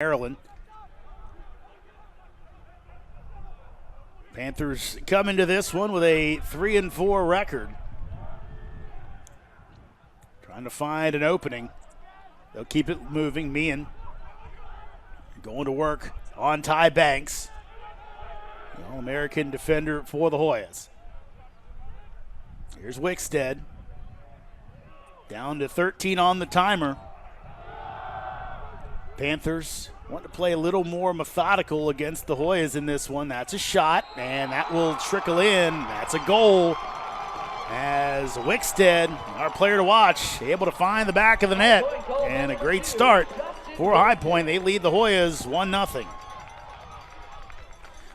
Maryland. Panthers come into this one with a 3-4 record. Trying to find an opening. They'll keep it moving. Meehan going to work on Ty Banks, the All-American defender for the Hoyas. Here's Wickstead. Down to 13 on the timer. Panthers want to play a little more methodical against the Hoyas in this one. That's a shot, and that will trickle in. That's a goal as Wickstead, our player to watch, able to find the back of the net. And a great start for High Point. They lead the Hoyas 1-0.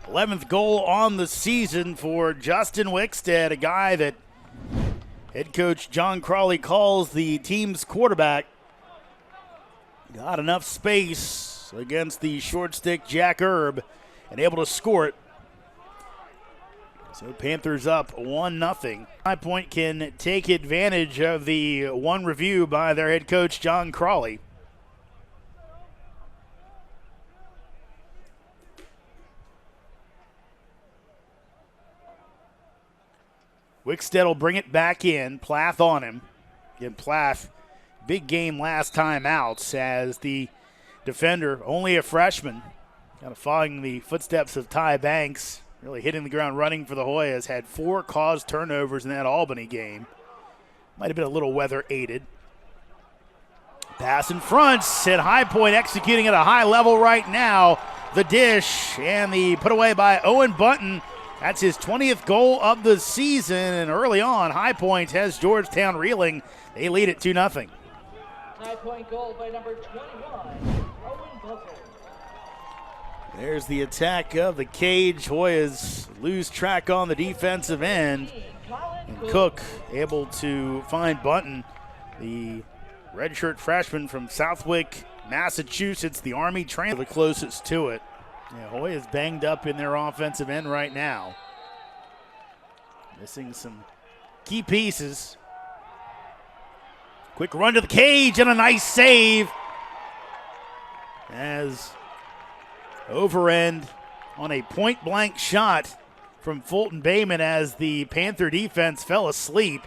11th goal on the season for Justin Wickstead, a guy that head coach John Crawley calls the team's quarterback. Got enough space against the short stick Jack Erb and able to score it. So Panthers up 1-0. High Point can take advantage of the one review by their head coach John Crawley. Wickstead will bring it back in. Plath on him. Again, Plath, big game last time out as the defender, only a freshman, kind of following the footsteps of Ty Banks, really hitting the ground running for the Hoyas, had 4 caused turnovers in that Albany game. Might have been a little weather aided. Pass in front, and High Point executing at a high level right now. The dish and the put away by Owen Bunton. That's his 20th goal of the season, and early on, High Point has Georgetown reeling. They lead it 2-0. High Point goal by number 21, Owen Bunton. There's the attack of the cage. Hoyas lose track on the defensive end. And Cook able to find Bunton, the redshirt freshman from Southwick, Massachusetts, the Army trainer, the closest to it. Yeah, Hoyas banged up in their offensive end right now. Missing some key pieces. Quick run to the cage and a nice save as overend on a point-blank shot from Fulton Bayman as the Panther defense fell asleep.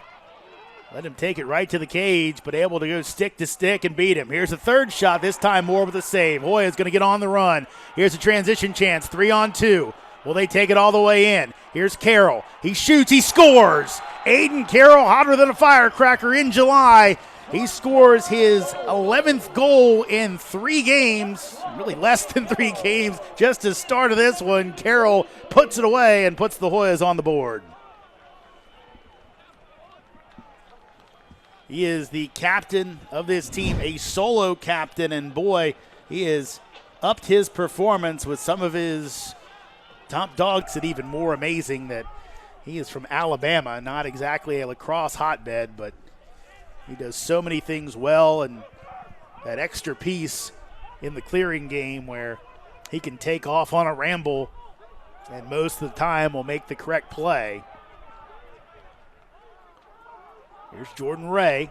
Let him take it right to the cage, but able to go stick to stick and beat him. Here's a third shot, this time more with a save. Hoya's going to get on the run. Here's a transition chance, 3-on-2. Will they take it all the way in? Here's Carroll. He shoots, he scores. Aiden Carroll, hotter than a firecracker in July. He scores his 11th goal in 3 games, really less than 3 games, just to start of this one. Carroll puts it away and puts the Hoyas on the board. He is the captain of this team, a solo captain, and boy, he has upped his performance with some of his top dogs. And even more amazing that he is from Alabama, not exactly a lacrosse hotbed, but he does so many things well, and that extra piece in the clearing game where he can take off on a ramble and most of the time will make the correct play. Here's Jordan Ray.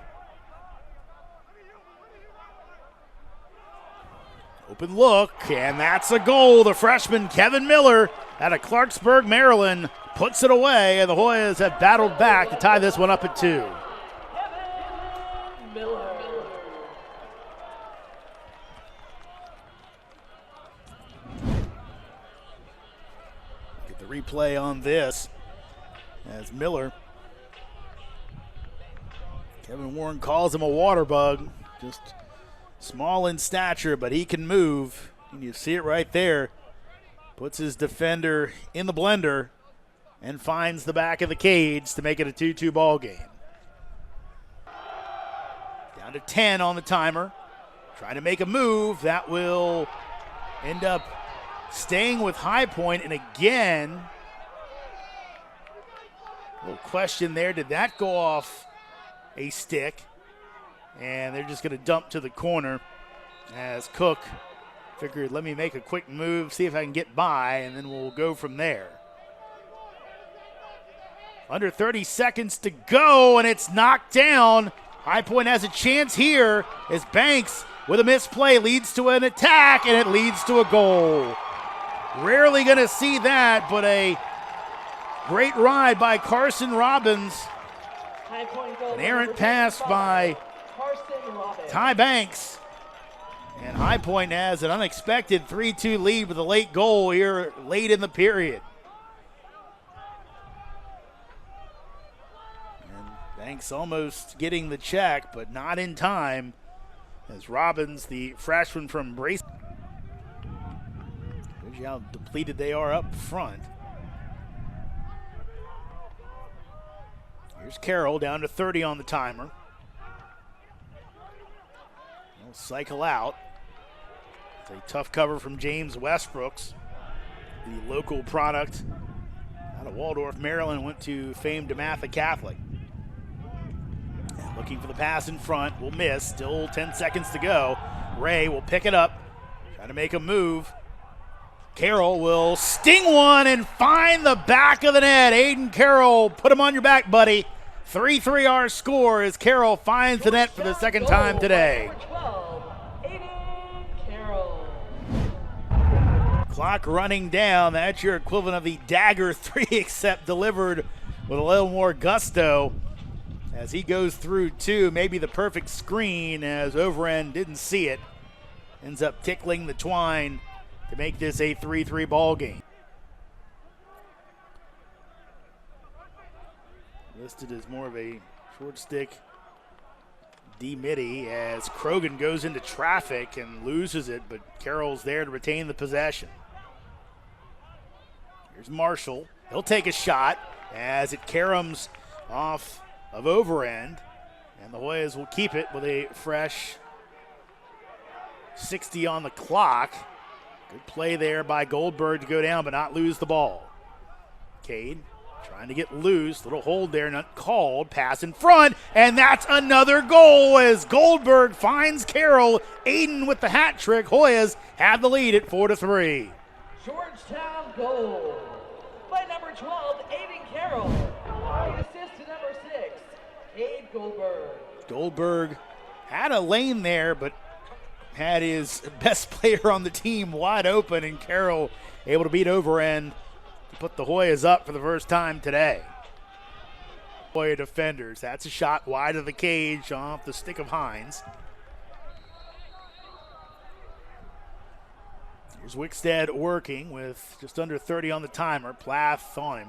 Open look, and that's a goal. The freshman Kevin Miller out of Clarksburg, Maryland, puts it away, and the Hoyas have battled back to tie this one up at 2. Get the replay on this as Miller, Kevin Warren calls him a water bug, just small in stature, but he can move. And you see it right there. Puts his defender in the blender and finds the back of the cage to make it a 2-2 ball game. Down to 10 on the timer. Trying to make a move. That will end up staying with High Point. And again, a little question there. Did that go off a stick? And they're just going to dump to the corner as Cook figured, let me make a quick move, see if I can get by, and then we'll go from there. Under 30 seconds to go, and it's knocked down. High Point has a chance here as Banks with a misplay leads to an attack, and it leads to a goal. Rarely going to see that, but a great ride by Carson Robbins. High point goal. An errant pass by Carson Robbins. Ty Banks. And High Point has an unexpected 3-2 lead with a late goal here late in the period. And Banks almost getting the check, but not in time, as Robbins, the freshman from Brace. Shows you how depleted they are up front. Here's Carroll down to 30 on the timer. He'll cycle out. It's a tough cover from James Westbrooks, the local product out of Waldorf, Maryland, went to famed DeMatha Catholic. And looking for the pass in front, will miss, still 10 seconds to go. Ray will pick it up, try to make a move. Carroll will sting one and find the back of the net. Aiden Carroll, put him on your back, buddy. 3-3 our score as Carroll finds the net for the second time today. Clock running down. That's your equivalent of the dagger 3, except delivered with a little more gusto as he goes through 2. Maybe the perfect screen as Overend didn't see it. Ends up tickling the twine to make this a 3-3 ball game. Listed as more of a short stick D-Midi as Krogan goes into traffic and loses it, but Carroll's there to retain the possession. Here's Marshall. He'll take a shot as it caroms off of Overend, and the Hoyas will keep it with a fresh 60 on the clock. Good play there by Goldberg to go down but not lose the ball. Cade trying to get loose. Little hold there, not called. Pass in front, and that's another goal as Goldberg finds Carroll. Aiden with the hat trick. Hoyas have the lead at 4-3. Georgetown goal by number 12, Aiden Carroll. Assist to number 6, Cade Goldberg. Goldberg had a lane there, but had his best player on the team wide open, and Carroll able to beat Overend to put the Hoyas up for the first time today. Hoya defenders. That's a shot wide of the cage off the stick of Hines. Here's Wickstead working with just under 30 on the timer. Plath on him.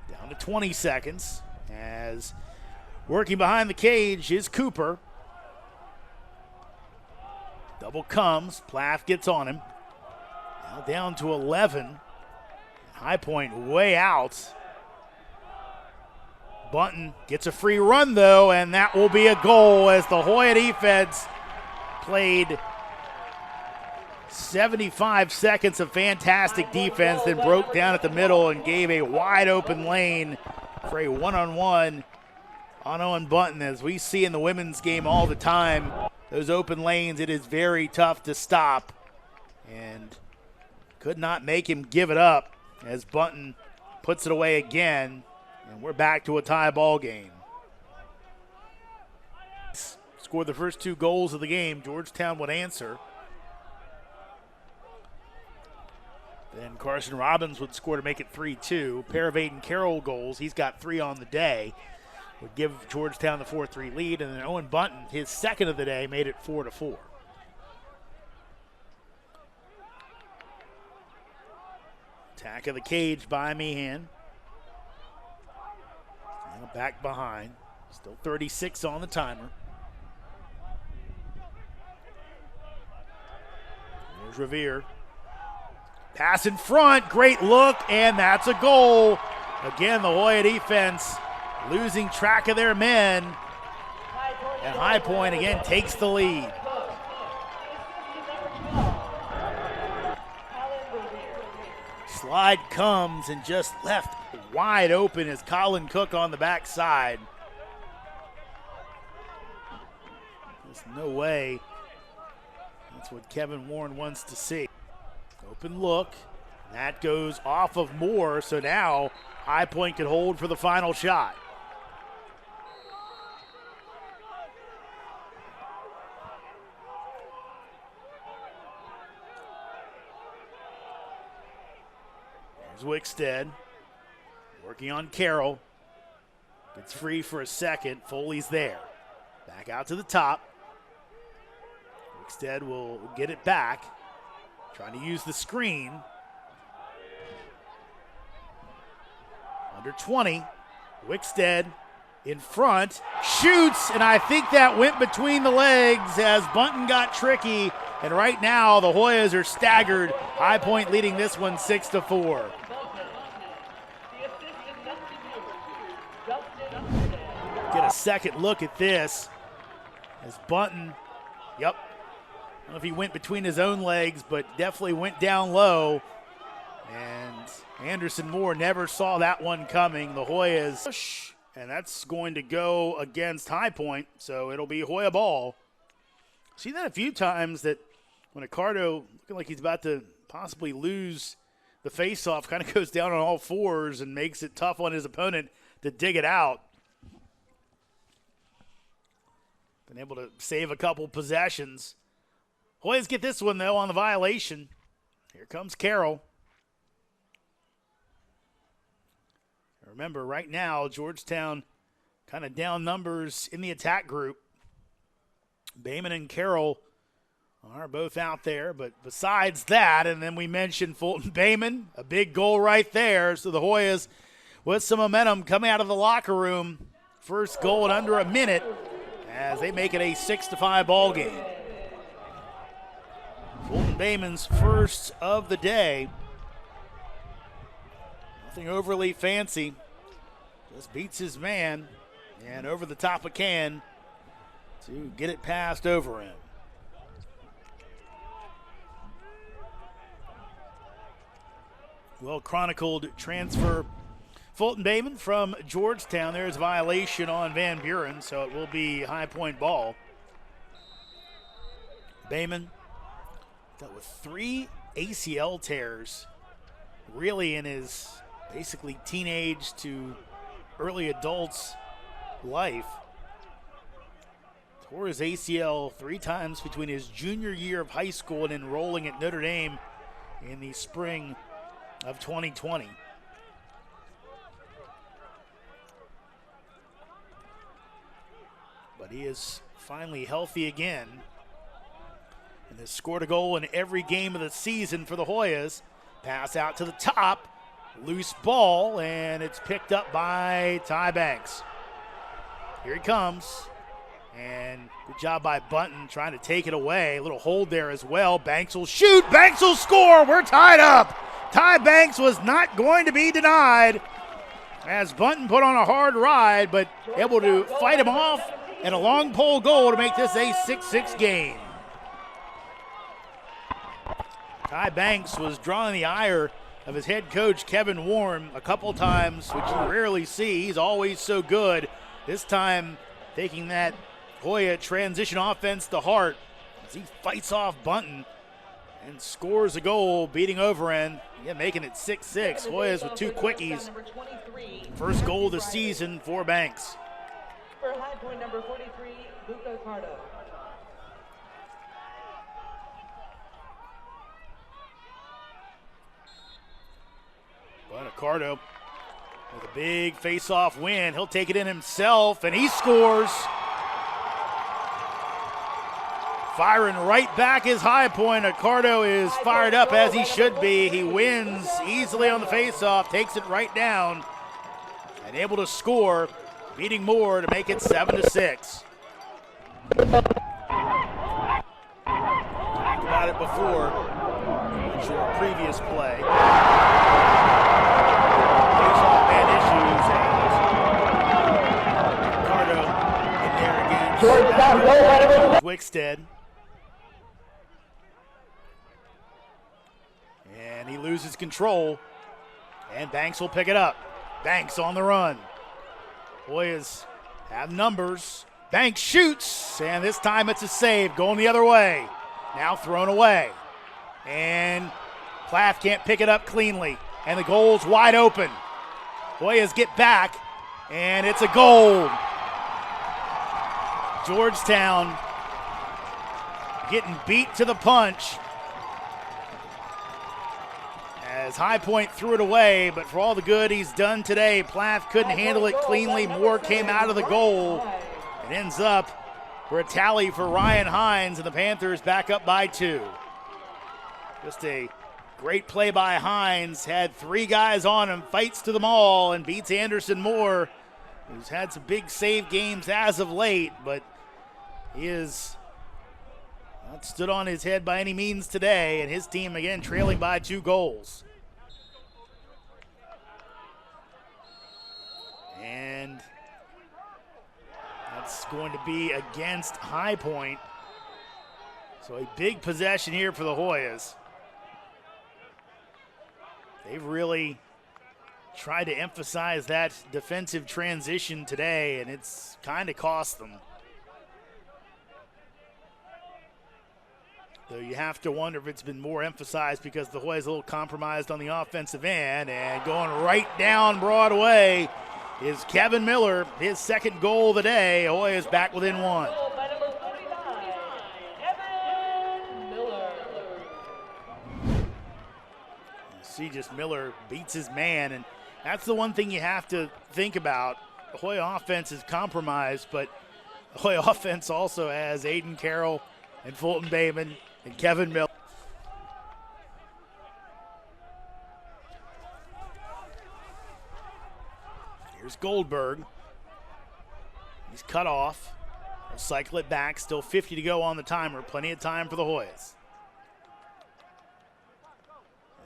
Down to 20 seconds as working behind the cage is Cooper. Double comes. Plath gets on him. Now down to 11. High Point way out. Bunton gets a free run though, and that will be a goal as the Hoya defense played 75 seconds of fantastic defense, then broke down at the middle and gave a wide open lane for a one-on-one on Owen Bunton. As we see in the women's game all the time, those open lanes, it is very tough to stop, and could not make him give it up as Bunton puts it away again, and we're back to a tie ball game. Scored the first 2 goals of the game. Georgetown would answer. Then Carson Robbins would score to make it 3-2. Pair of Aiden Carroll goals. He's got 3 on the day. Would give Georgetown the 4-3 lead. And then Owen Bunton, his second of the day, made it 4-4. Attack of the cage by Meehan. Now back behind. Still 36 on the timer. There's Revere. Pass in front, great look, and that's a goal. Again, the Hoya defense losing track of their men. And High Point again takes the lead. Slide comes and just left wide open is Colin Cook on the backside. There's no way. That's what Kevin Warren wants to see. Open look. That goes off of Moore, so now High Point can hold for the final shot. Here's Wickstead working on Carroll. Gets free for a second. Foley's there. Back out to the top. Wickstead will get it back. Trying to use the screen. Under 20. Wickstead in front. Shoots, and I think that went between the legs as Bunton got tricky. And right now the Hoyas are staggered. High Point leading this one 6-4. Get a second look at this as Bunton, I don't know if he went between his own legs, but definitely went down low. And Anderson Moore never saw that one coming. The Hoyas, and that's going to go against High Point, so it'll be Hoya ball. Seen that a few times that when Accardo, looking like he's about to possibly lose the faceoff, kind of goes down on all fours and makes it tough on his opponent to dig it out. Been able to save a couple possessions. Hoyas get this one, though, on the violation. Here comes Carroll. Remember, right now, Georgetown kind of down numbers in the attack group. Bayman and Carroll are both out there, but besides that, and then we mentioned Fulton Bayman, a big goal right there. So the Hoyas with some momentum coming out of the locker room. First goal in under a minute as they make it a 6-5 ball game. Fulton Bayman's first of the day. Nothing overly fancy. Just beats his man and over the top of can to get it passed over him. Well chronicled transfer. Fulton Bayman from Georgetown. There's a violation on Van Buren, so it will be High Point ball. Bayman dealt with 3 ACL tears really in his basically teenage to early adults life. Tore his ACL 3 times between his junior year of high school and enrolling at Notre Dame in the spring of 2020. But he is finally healthy again and has scored a goal in every game of the season for the Hoyas. Pass out to the top, loose ball, and it's picked up by Ty Banks. Here he comes, and good job by Bunton trying to take it away. A little hold there as well. Banks will shoot, Banks will score. We're tied up. Ty Banks was not going to be denied as Bunton put on a hard ride, but able to fight him off, and a long pole goal to make this a 6-6 game. Ty Banks was drawing the ire of his head coach, Kevin Warren, a couple times, which you rarely see. He's always so good. This time, taking that Hoya transition offense to heart as he fights off Bunton and scores a goal, beating Overend, making it 6-6. Hoyas with 2 quickies. First goal of the season for Banks. For High Point number 43, Luca Cardo. But Accardo with a big face-off win. He'll take it in himself, and he scores. Firing right back is High Point. Accardo is fired up as he should be. He wins easily on the face-off, takes it right down, and able to score, beating Moore to make it 7-6. Talked about it before. Your previous play. Face-off man issues, and Accardo in there again. Wickstead. And he loses control, and Banks will pick it up. Banks on the run. Hoyas have numbers. Banks shoots, and this time it's a save, going the other way. Now thrown away. And Plath can't pick it up cleanly, and the goal's wide open. Hoyas get back, and it's a goal. Georgetown getting beat to the punch as as High Point threw it away, but for all the good he's done today, Plath couldn't handle it cleanly. Moore came out of the goal. It ends up for a tally for Ryan Hines, and the Panthers back up by 2. Just a great play by Hines. Had 3 guys on him, fights to them all, and beats Anderson Moore, who's had some big save games as of late, but he is not stood on his head by any means today, and his team again trailing by 2 goals. And that's going to be against High Point. So a big possession here for the Hoyas. They've really tried to emphasize that defensive transition today, and it's kind of cost them. Though you have to wonder if it's been more emphasized because the Hoyas a little compromised on the offensive end, and going right down Broadway is Kevin Miller, his 2nd goal of the day. Hoyas back within 1. See, just Miller beats his man, and that's the one thing you have to think about. The Hoya offense is compromised, but the Hoya offense also has Aiden Carroll and Fulton Bayman and Kevin Miller. Here's Goldberg. He's cut off. They'll cycle it back. Still 50 to go on the timer. Plenty of time for the Hoyas.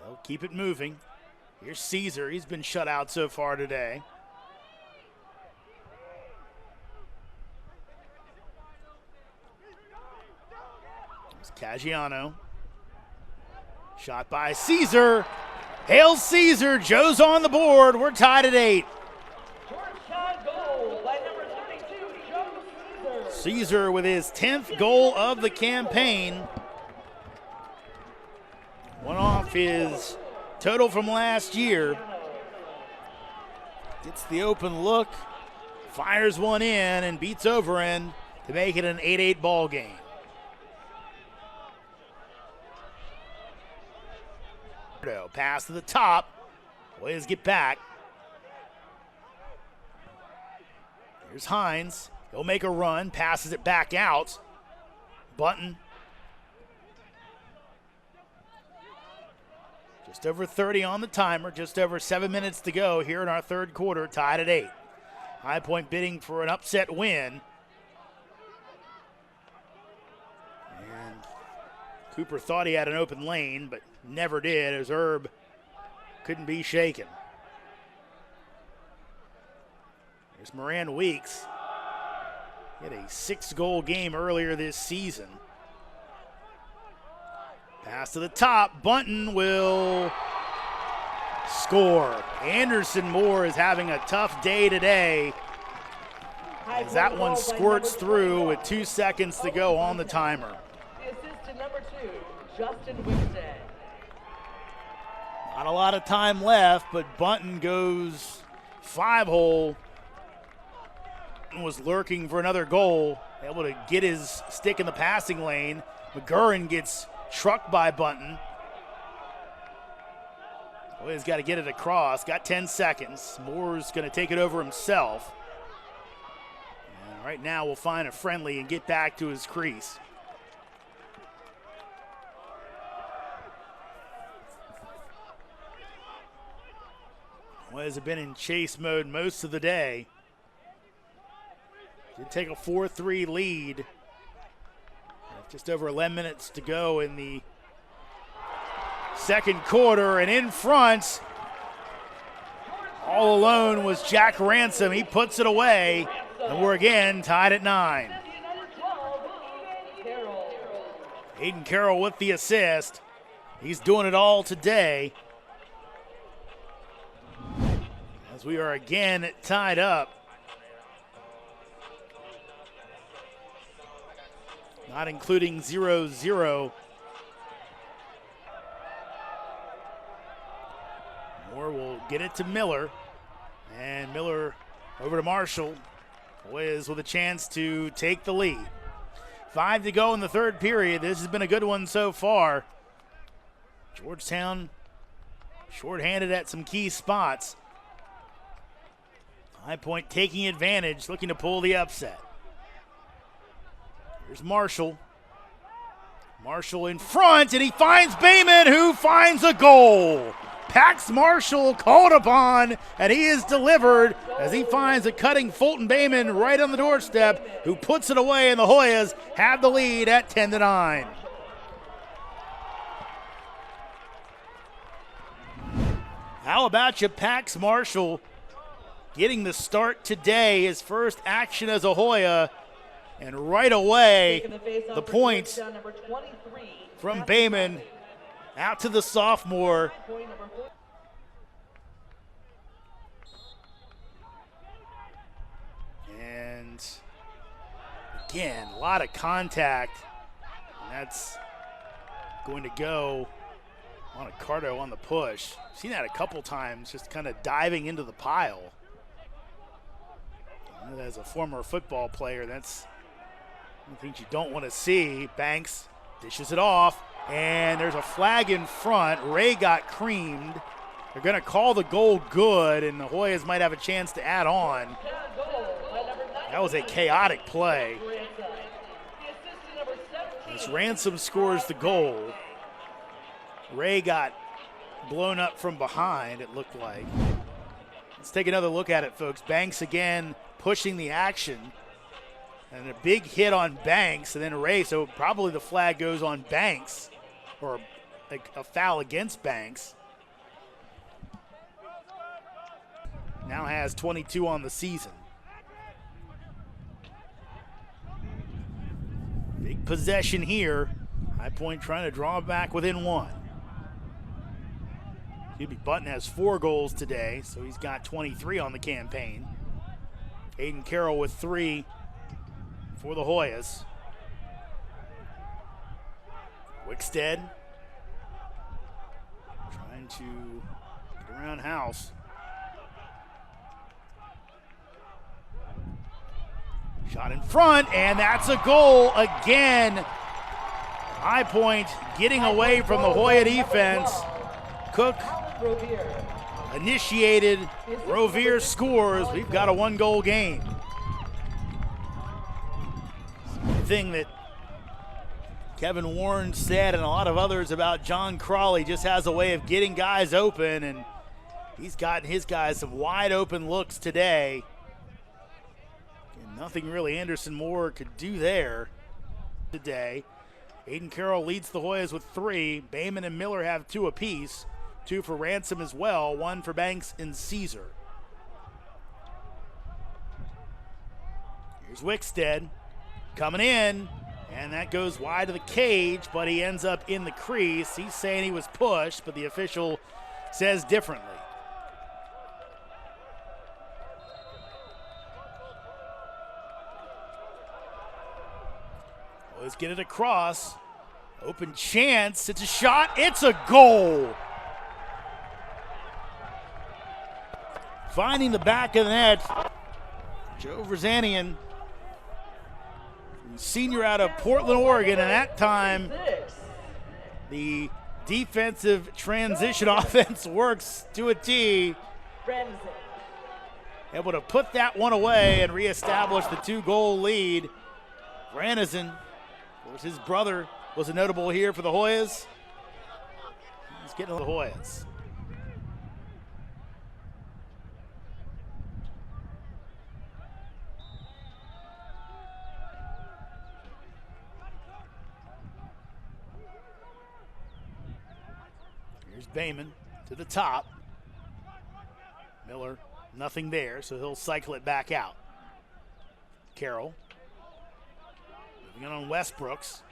They'll keep it moving. Here's Caesar. He's been shut out so far today. Caggiano. Shot by Caesar. Hail Caesar. Joe's on the board. We're tied at 8. Georgetown goal by number 32, Joe Caesar. Caesar with his 10th goal of the campaign. One off his total from last year. Gets the open look. Fires one in and beats Overend to make it an 8-8 ball game. Pass to the top. Hoyas get back. Here's Hines. He'll make a run. Passes it back out. Button. Just over 30 on the timer. Just over 7 minutes to go here in our 3rd quarter. Tied at 8. High Point bidding for an upset win. And Cooper thought he had an open lane, but never did, as Herb couldn't be shaken. There's Moran Weeks. He had a 6-goal game earlier this season. Pass to the top. Bunton will score. Anderson Moore is having a tough day today, as that one squirts through with 2 seconds to go on the timer. The assist to number 2, Justin Winstead. Not a lot of time left, but Bunton goes 5-hole. Was lurking for another goal, able to get his stick in the passing lane. McGurran gets trucked by Bunton. Well, he's got to get it across. Got 10 seconds. Moore's going to take it over himself. And right now we'll find a friendly and get back to his crease. Hoyas have been in chase mode most of the day. Did take a 4-3 lead. Just over 11 minutes to go in the 2nd quarter, and in front, all alone was Jack Ransom. He puts it away, and we're again tied at 9. Aiden Carroll with the assist. He's doing it all today, as we are again tied up. Not including 0-0. Moore will get it to Miller. And Miller over to Marshall. Hoyas with a chance to take the lead. 5 to go in the 3rd period. This has been a good one so far. Georgetown shorthanded at some key spots. High Point taking advantage, looking to pull the upset. Here's Marshall. Marshall in front, and he finds Bayman, who finds a goal. Pax Marshall called upon, and he is delivered as he finds a cutting Fulton Bayman right on the doorstep, who puts it away, and the Hoyas have the lead at 10-9. How about you, Pax Marshall, getting the start today, his first action as a Hoya, and right away, the points from Bayman out to the sophomore. And again, a lot of contact. And that's going to go on Accardo on the push. I've seen that a couple times, just kind of diving into the pile. And as a former football player, that's one of the things you don't want to see. Banks dishes it off, and there's a flag in front. Ray got creamed. They're going to call the goal good, and the Hoyas might have a chance to add on. That was a chaotic play. As Ransom scores the goal, Ray got blown up from behind, it looked like. Let's take another look at it, folks. Banks again pushing the action. And a big hit on Banks, and then Ray, so probably the flag goes on Banks, or a foul against Banks. Now has 22 on the season. Big possession here. High Point trying to draw back within one. Button has 4 goals today, so he's got 23 on the campaign. Aiden Carroll with 3 for the Hoyas. Wickstead trying to get around House. Shot in front, and that's a goal again. High Point getting away from the Hoya defense. Cook initiated, Rovier scores. We've got a 1-goal game. Thing that Kevin Warren said, and a lot of others, about John Crawley, just has a way of getting guys open, and he's gotten his guys some wide open looks today. And nothing really Anderson Moore could do there today. Aiden Carroll leads the Hoyas with 3. Bayman and Miller have 2 apiece. 2 for Ransom as well, 1 for Banks and Caesar. Here's Wickstead coming in, and that goes wide of the cage, but he ends up in the crease. He's saying he was pushed, but the official says differently. Let's get it across. Open chance. It's a shot. It's a goal. Finding the back of the net, Joe Verzanian, senior out of Portland, Oregon, and that time the defensive transition offense works to a T. Able to put that one away and reestablish the 2-goal lead. Branison, of course, his brother was a notable here for the Hoyas. He's getting the Hoyas. Here's Bayman to the top. Miller, nothing there, so he'll cycle it back out. Carroll. Moving on Westbrooks.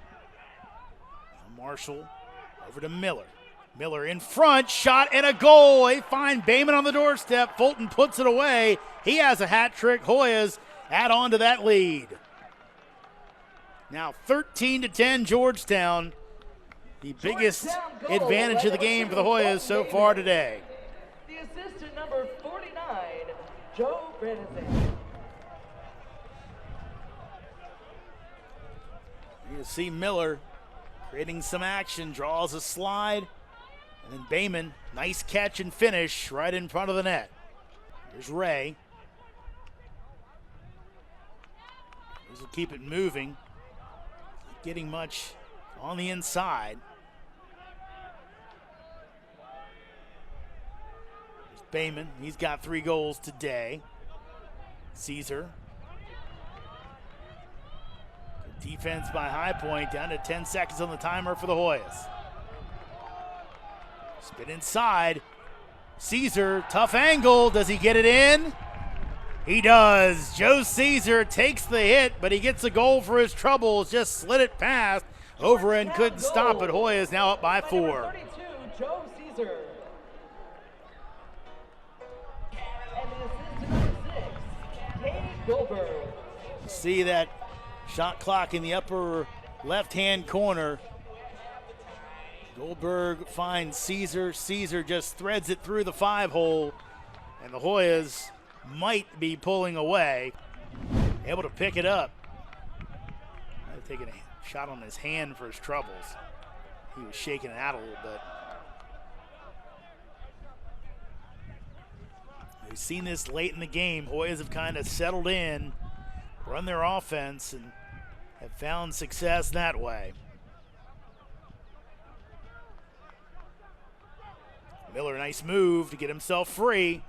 Marshall over to Miller. Miller in front, shot and a goal. They find Bayman on the doorstep. Fulton puts it away. He has a hat trick. Hoyas add on to that lead. Now 13-10 Georgetown. The biggest advantage of the game for the Hoyas so far today. The assistant number 49, Joe Branison. You see Miller creating some action, draws a slide, And then Bayman, nice catch and finish right in front of the net. Here's Ray. This will keep it moving. Not getting much on the inside. There's Bayman. He's got 3 goals today. Caesar. Good defense by High Point. Down to 10 seconds on the timer for the Hoyas. Spin inside. Caesar, tough angle. Does he get it in? He does. Joe Caesar takes the hit, but he gets a goal for his troubles. Just slid it past. Over and couldn't stop it. Hoyas now up by 4. 32, Joe Caesar. And the assist to number 6, Dave Goldberg. See that shot clock in the upper left-hand corner. Goldberg finds Caesar. Caesar just threads it through the 5-hole, and the Hoyas might be pulling away. Able to pick it up. Taking a shot on his hand for his troubles. He was shaking it out a little bit. We've seen this late in the game. Hoyas have kind of settled in, run their offense, and have found success that way. Miller, nice move to get himself free.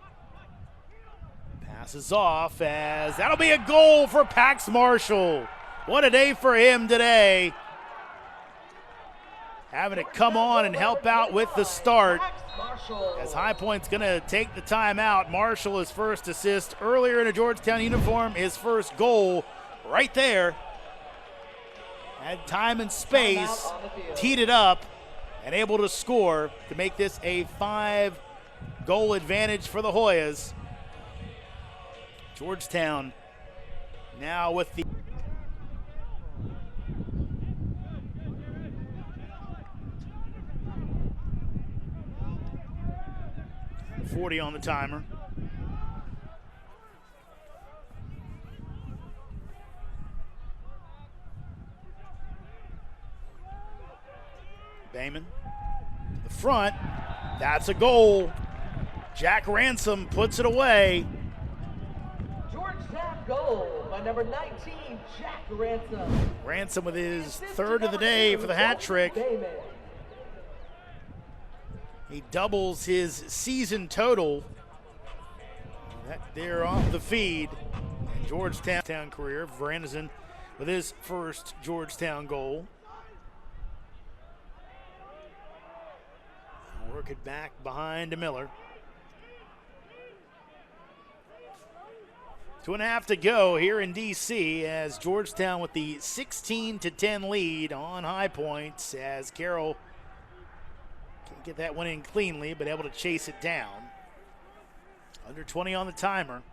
Passes off as that'll be a goal for Pax Marshall. What a day for him today. Having to come on and help out with the start. As High Point's going to take the timeout. Marshall, his first assist earlier in a Georgetown uniform, his first goal right there. Had time and space, teed it up, and able to score to make this a 5-goal advantage for the Hoyas. Georgetown now with the 40 on the timer. Bayman to the front. That's a goal. Jack Ransom puts it away. Georgetown goal by number 19, Jack Ransom. Ransom with his 3rd of the day for the hat trick. He doubles his season total. That there off the feed. And Georgetown career, Varandason with his first Georgetown goal. Work it back behind to Miller. 2.5 to go here in D.C. as Georgetown with the 16-10 lead on High Points as Carroll can't get that one in cleanly, but able to chase it down. Under 20 on the timer.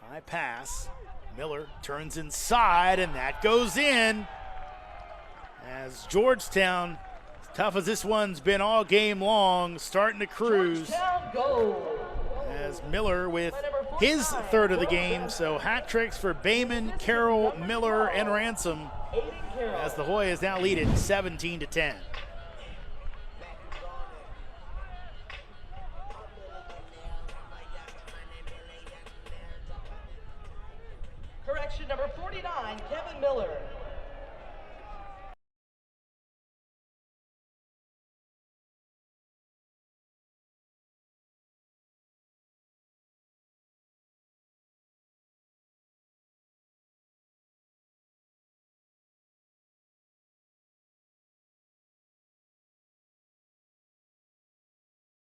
High pass. Miller turns inside, and that goes in. As Georgetown, as tough as this one's been all game long, starting to cruise. Georgetown goal. As Miller with his 3rd of the game, so hat tricks for Bayman, Carroll, Miller, and Ransom. As the Hoyas now lead it 17-10. Correction, number 49, Kevin Miller.